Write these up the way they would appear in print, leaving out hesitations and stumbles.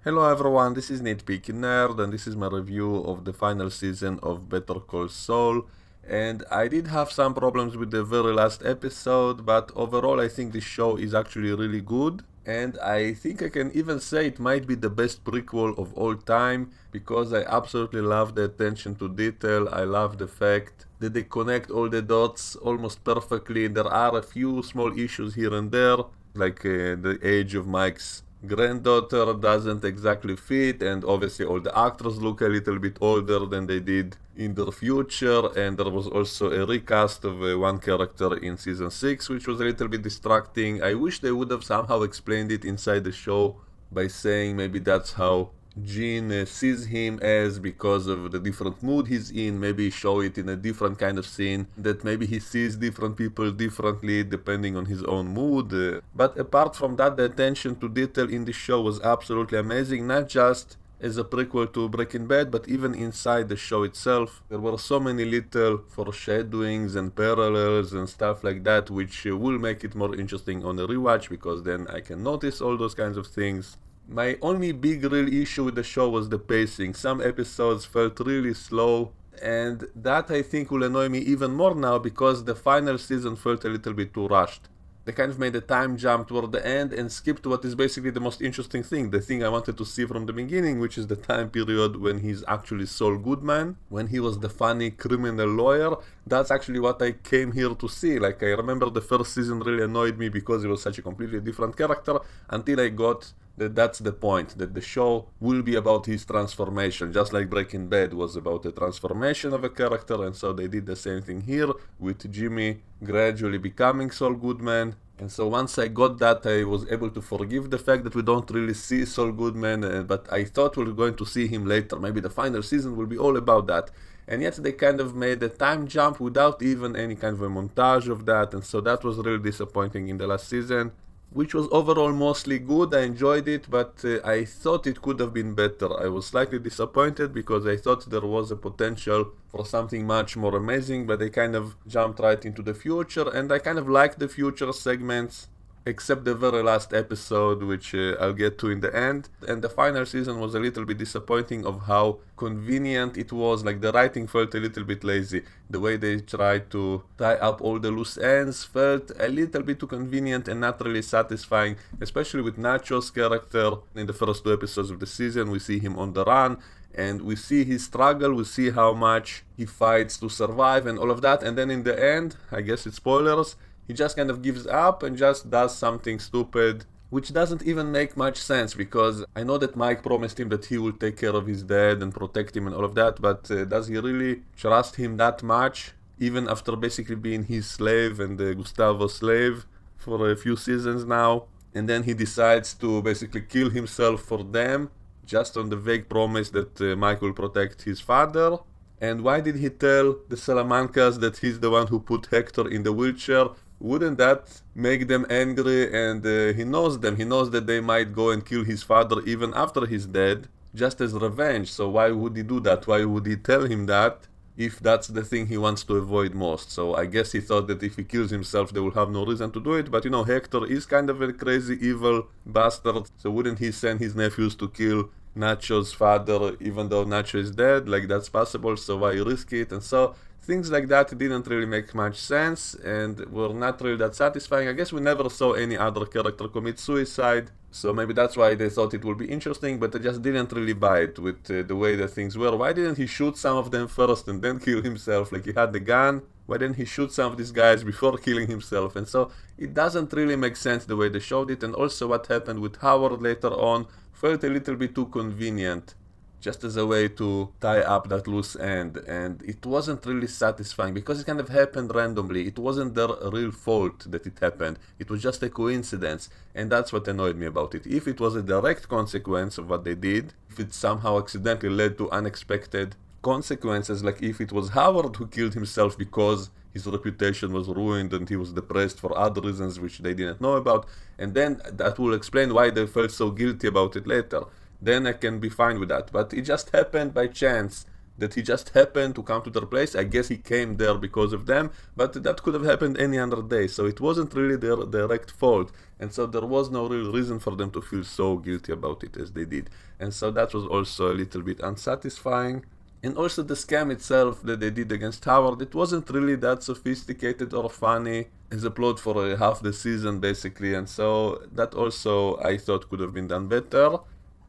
Hello everyone, this is Nitpicking Nerd and this is my review of the final season of Better Call Saul. And I did have some problems with the very last episode, but overall I think this show is actually really good. And I think I can even say it might be the best prequel of all time because I absolutely love the attention to detail. I love the fact that they connect all the dots almost perfectly. There are a few small issues here and there, like the age of Mike's granddaughter doesn't exactly fit, and obviously all the actors look a little bit older than they did in their future, and there was also a recast of one character in season 6 which was a little bit distracting. I wish they would have somehow explained it inside the show by saying maybe that's how Gene sees him as because of the different mood he's in. Maybe show it in a different kind of scene, that maybe he sees different people differently depending on his own mood. But apart from that, the attention to detail in the show was absolutely amazing, not just as a prequel to Breaking Bad, but even inside the show itself. There were so many little foreshadowings and parallels and stuff like that, which will make it more interesting on a rewatch because then I can notice all those kinds of things. My only big real issue with the show was the pacing. Some episodes felt really slow, and that I think will annoy me even more now because the final season felt a little bit too rushed. They kind of made a time jump toward the end and skipped what is basically the most interesting thing, the thing I wanted to see from the beginning, which is the time period when he's actually Saul Goodman, when he was the funny criminal lawyer. That's actually what I came here to see. Like, I remember the first season really annoyed me because he was such a completely different character until I got that's the point, that the show will be about his transformation, just like Breaking Bad was about the transformation of a character, and so they did the same thing here with Jimmy gradually becoming Saul Goodman. And so once I got that, I was able to forgive the fact that we don't really see Saul Goodman, but I thought we were going to see him later. Maybe the final season will be all about that. And yet they kind of made a time jump without even any kind of a montage of that, and so that was really disappointing in the last season, which was overall mostly good. I enjoyed it, but I thought it could have been better. I was slightly disappointed because I thought there was a potential for something much more amazing, but they kind of jumped right into the future, and I kind of liked the future segments, except the very last episode, which I'll get to in the end. And the final season was a little bit disappointing of how convenient it was. Like, the writing felt a little bit lazy. The way they tried to tie up all the loose ends felt a little bit too convenient and not really satisfying, especially with Nacho's character. In the first two episodes of the season, we see him on the run, and we see his struggle, we see how much he fights to survive and all of that, and then in the end, I guess it's spoilers, he just kind of gives up and just does something stupid, which doesn't even make much sense because I know that Mike promised him that he will take care of his dad and protect him and all of that, but does he really trust him that much, even after basically being his slave and Gustavo's slave for a few seasons now? And then he decides to basically kill himself for them, just on the vague promise that Mike will protect his father. And why did he tell the Salamancas that he's the one who put Hector in the wheelchair? Wouldn't that make them angry? And he knows them. He knows that they might go and kill his father even after he's dead, just as revenge. So why would he do that? Why would he tell him that if that's the thing he wants to avoid most? So I guess he thought that if he kills himself, they will have no reason to do it. But Hector is kind of a crazy, evil bastard. So wouldn't he send his nephews to kill Nacho's father even though Nacho is dead? Like, that's possible, so why risk it? And so things like that didn't really make much sense and were not really that satisfying. I guess we never saw any other character commit suicide, so maybe that's why they thought it would be interesting, but I just didn't really buy it with the way that things were. Why didn't he shoot some of them first and then kill himself? Like, he had the gun, why didn't he shoot some of these guys before killing himself? And so it doesn't really make sense the way they showed it, and also what happened with Howard later on felt a little bit too convenient, just as a way to tie up that loose end, and it wasn't really satisfying because it kind of happened randomly. It wasn't their real fault that it happened, it was just a coincidence, and that's what annoyed me about it. If it was a direct consequence of what they did, if it somehow accidentally led to unexpected consequences, like if it was Howard who killed himself because his reputation was ruined and he was depressed for other reasons which they didn't know about, and then that will explain why they felt so guilty about it later, then I can be fine with that. But it just happened by chance that he just happened to come to their place. I guess he came there because of them, but that could have happened any other day, so it wasn't really their direct fault, and so there was no real reason for them to feel so guilty about it as they did, and so that was also a little bit unsatisfying. And also the scam itself that they did against Howard, it wasn't really that sophisticated or funny as a plot for half the season basically, and so that also I thought could have been done better.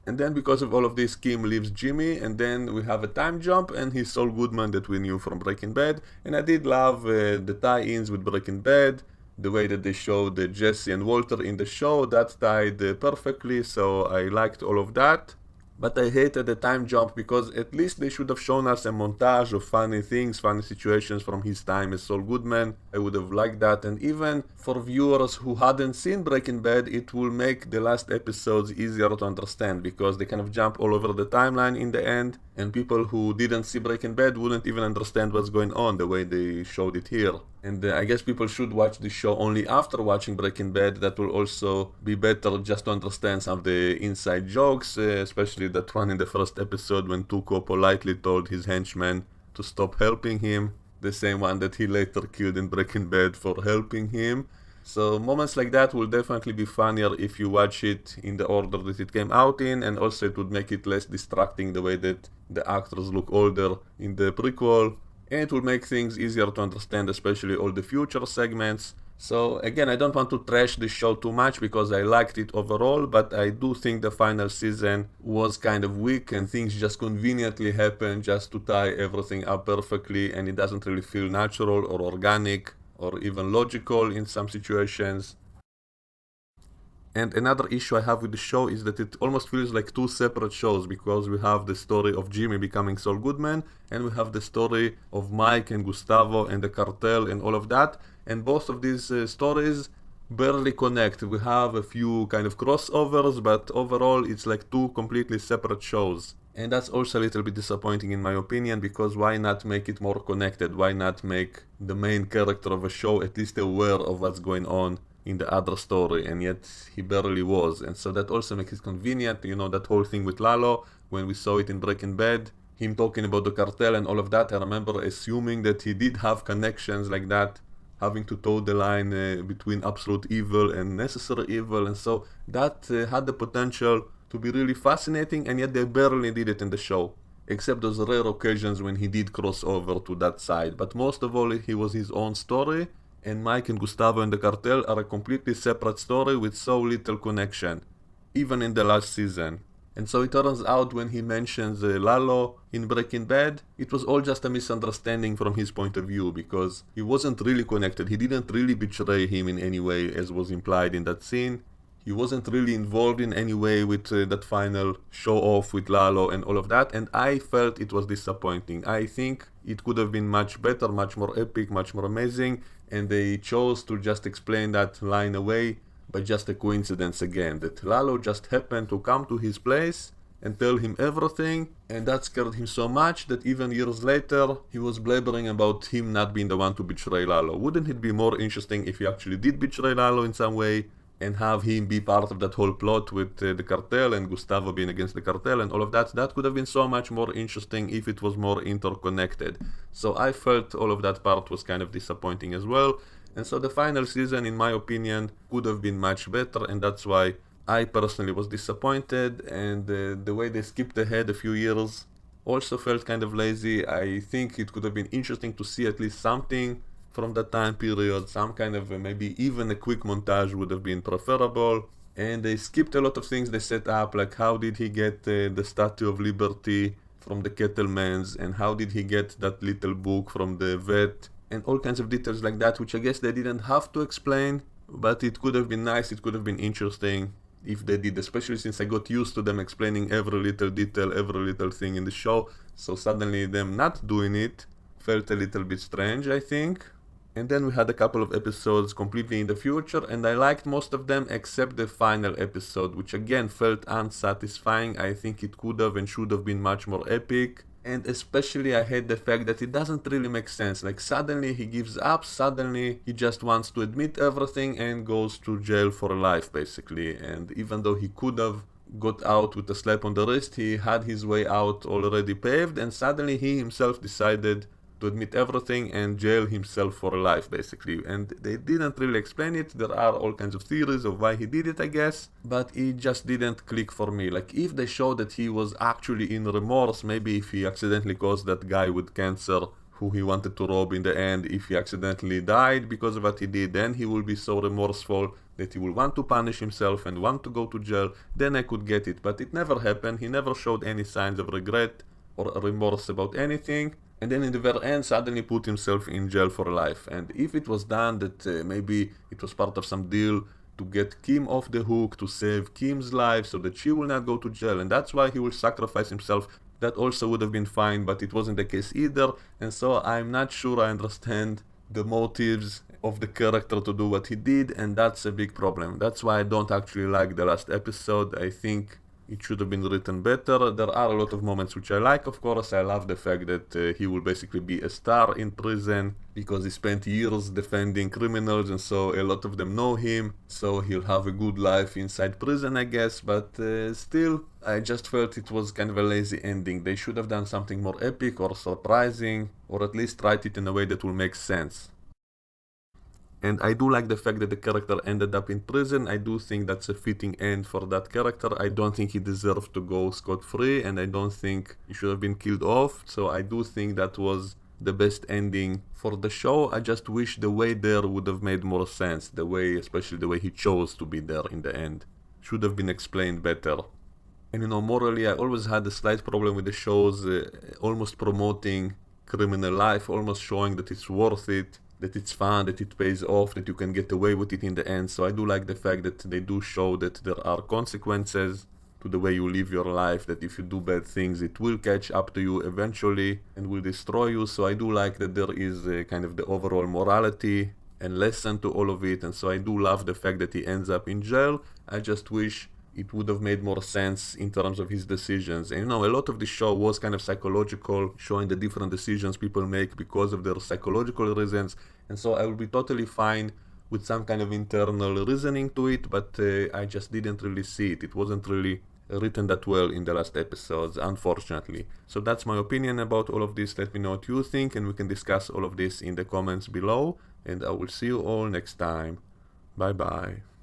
And then because of all of this, Kim leaves Jimmy, and then we have a time jump, and he's Saul Goodman that we knew from Breaking Bad. And I did love the tie-ins with Breaking Bad, the way that they showed Jesse and Walter in the show, that tied perfectly, so I liked all of that. But I hated the time jump because at least they should have shown us a montage of funny things, funny situations from his time as Saul Goodman. I would have liked that, and even for viewers who hadn't seen Breaking Bad, it will make the last episodes easier to understand because they kind of jump all over the timeline in the end, and people who didn't see Breaking Bad wouldn't even understand what's going on the way they showed it here. And I guess people should watch this show only after watching Breaking Bad. That will also be better just to understand some of the inside jokes, especially that one in the first episode when Tuco politely told his henchman to stop helping him, the same one that he later killed in Breaking Bad for helping him. So moments like that will definitely be funnier if you watch it in the order that it came out in, and also it would make it less distracting the way that the actors look older in the prequel. And it will make things easier to understand, especially all the future segments. So again, I don't want to trash this show too much because I liked it overall, but I do think the final season was kind of weak and things just conveniently happen just to tie everything up perfectly, and it doesn't really feel natural or organic or even logical in some situations. And another issue I have with the show is that it almost feels like two separate shows because we have the story of Jimmy becoming Saul Goodman and we have the story of Mike and Gustavo and the cartel and all of that. And both of these stories barely connect. We have a few kind of crossovers, but overall it's like two completely separate shows. And that's also a little bit disappointing in my opinion because why not make it more connected? Why not make the main character of a show at least aware of what's going on in the other story, and yet he barely was, and so that also makes it convenient. You know, that whole thing with Lalo, when we saw it in Breaking Bad, him talking about the cartel and all of that, I remember assuming that he did have connections like that, having to toe the line between absolute evil and necessary evil, and so that had the potential to be really fascinating, and yet they barely did it in the show. Except those rare occasions when he did cross over to that side, but most of all he was his own story, and Mike and Gustavo and the cartel are a completely separate story with so little connection, even in the last season. And so it turns out when he mentions Lalo in Breaking Bad, it was all just a misunderstanding from his point of view, because he wasn't really connected, he didn't really betray him in any way as was implied in that scene. He wasn't really involved in any way with that final show-off with Lalo and all of that, and I felt it was disappointing. I think it could have been much better, much more epic, much more amazing, and they chose to just explain that line away by just a coincidence again, that Lalo just happened to come to his place and tell him everything, and that scared him so much that even years later he was blabbering about him not being the one to betray Lalo. Wouldn't it be more interesting if he actually did betray Lalo in some way, and have him be part of that whole plot with the cartel and Gustavo being against the cartel and all of that? That could have been so much more interesting if it was more interconnected. So I felt all of that part was kind of disappointing as well. And so the final season, in my opinion, could have been much better, and that's why I personally was disappointed. And the way they skipped ahead a few years also felt kind of lazy. I think it could have been interesting to see at least something from that time period, some kind of maybe even a quick montage would have been preferable. And they skipped a lot of things they set up, like how did he get the Statue of Liberty from the Kettlemans, and how did he get that little book from the vet, and all kinds of details like that, which I guess they didn't have to explain, but it could have been nice, it could have been interesting if they did, especially since I got used to them explaining every little detail, every little thing in the show, so suddenly them not doing it felt a little bit strange, I think. And then we had a couple of episodes completely in the future, and I liked most of them except the final episode, which again felt unsatisfying. I think it could have and should have been much more epic. And especially I hate the fact that it doesn't really make sense. Like suddenly he gives up, suddenly he just wants to admit everything and goes to jail for life basically. And even though he could have got out with a slap on the wrist. He had his way out already paved, and suddenly he himself decided to admit everything and jail himself for life, basically. And they didn't really explain it. There are all kinds of theories of why he did it, I guess, but it just didn't click for me. Like, if they show that he was actually in remorse, maybe if he accidentally caused that guy with cancer who he wanted to rob in the end, if he accidentally died because of what he did, then he will be so remorseful that he will want to punish himself and want to go to jail, then I could get it. But it never happened. He never showed any signs of regret or remorse about anything. And then in the very end, suddenly put himself in jail for life. And if it was done that maybe it was part of some deal to get Kim off the hook, to save Kim's life so that she will not go to jail, and that's why he will sacrifice himself, that also would have been fine, but it wasn't the case either. And so I'm not sure I understand the motives of the character to do what he did, and that's a big problem. That's why I don't actually like the last episode. I think it should have been written better. There are a lot of moments which I like, of course. I love the fact that he will basically be a star in prison because he spent years defending criminals, and so a lot of them know him. So he'll have a good life inside prison, I guess. But still, I just felt it was kind of a lazy ending. They should have done something more epic or surprising, or at least write it in a way that will make sense. And I do like the fact that the character ended up in prison. I do think that's a fitting end for that character. I don't think he deserved to go scot-free, and I don't think he should have been killed off. So I do think that was the best ending for the show. I just wish the way there would have made more sense. The way, especially the way he chose to be there in the end, should have been explained better. And morally, I always had a slight problem with the shows almost promoting criminal life, almost showing that it's worth it, that it's fun, that it pays off, that you can get away with it in the end. So I do like the fact that they do show that there are consequences to the way you live your life, that if you do bad things, it will catch up to you eventually and will destroy you. So I do like that there is kind of the overall morality and lesson to all of it. And so I do love the fact that he ends up in jail. I just wish it would have made more sense in terms of his decisions. And a lot of the show was kind of psychological, showing the different decisions people make because of their psychological reasons. And so I would be totally fine with some kind of internal reasoning to it, but I just didn't really see it. It wasn't really written that well in the last episodes, unfortunately. So that's my opinion about all of this. Let me know what you think, and we can discuss all of this in the comments below. And I will see you all next time. Bye bye.